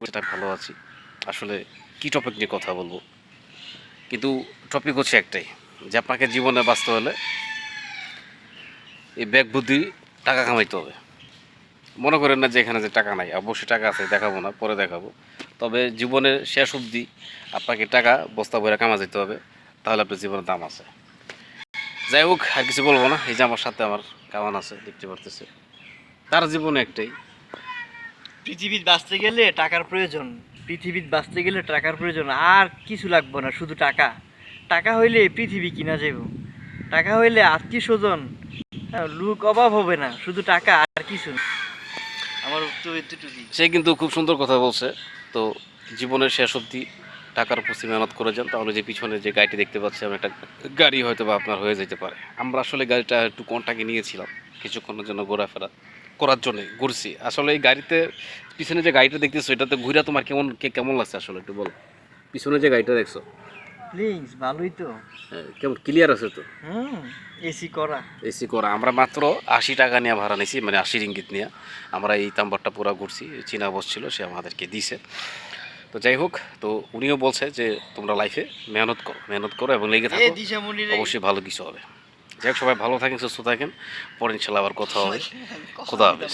সেটা ভালো আছি। আসলে কি টপিক নিয়ে কথা বলবো? কিন্তু টপিক হচ্ছে একটাই যে আপনাকে জীবনে বাঁচতে হলে এই ব্যাগ বুদ্ধি টাকা কামাইতে হবে। মনে করেন না যে এখানে যে টাকা নাই, অবশ্যই টাকা আছে, দেখাবো না, পরে দেখাবো। তবে জীবনের শেষ অবধি আপনাকে টাকা বস্তা ভরে কামা যেতে হবে, তাহলে আপনার জীবনের দাম আছে। যাই হোক, আর কিছু বলবো না। এই যে আমার সাথে আমার কামান আছে, দেখতে পারতেছে। তার জীবনে একটাই পৃথিবীতে বাঁচতে গেলে টাকার প্রয়োজন। পৃথিবীতে বাঁচতে গেলে টাকার প্রয়োজন, আর কিছু লাগবে না, শুধু টাকা। টাকা হইলে পৃথিবী কিনা যাব। টাকা হইলে আত্মীয় স্বজন, লোক অভাব হবে না, শুধু টাকা আর কিছু না। আমার চরিত্রটুকুই। সে কিন্তু খুব সুন্দর কথা বলছে। তো জীবনের শেষ অবধি টাকার প্রতি মেহনত করে যান, তাহলে যে পিছনে যে গাড়িটি দেখতে পাচ্ছি আমি, একটা গাড়ি হয়তো বা আপনার হয়ে যেতে পারে। আমরা আসলে গাড়িটা একটু কন্টাকে নিয়েছিলাম কিছুক্ষণের জন্য ঘোরাফেরা করার জন্য ঘুরছি। আসলে এই গাড়িতে পিছনে যে গাড়িটা দেখতেছো, এটাতে ঘুরে তোমার কেমন লাগছে আসলে একটু বলো। পিছনে যে গাড়িটা দেখছো, প্লিজ, ভালোই তো। কেমন ক্লিয়ার আছে তো? এসি করা। এসি করা। আমরা মাত্র 80 টাকা নিয়ে ভাড়া নিয়েছি, মানে 80 রিঙ্গিত নিয়ে আমরা এই তাম্বারটা পুরো ঘুরছি। চীনা বস ছিল, সে আমাদেরকে দিছে। তো যাই হোক, তো উনিও বলছে যে তোমরা লাইফে মেহনত করো এবং লেগে থাকো, অবশ্যই ভালো কিছু হবে। যাই হোক, সবাই ভালো থাকেন, সুস্থ থাকেন। পরে ইনশাল্লাহ আবার কথা হবে। খোদা হাফেজ।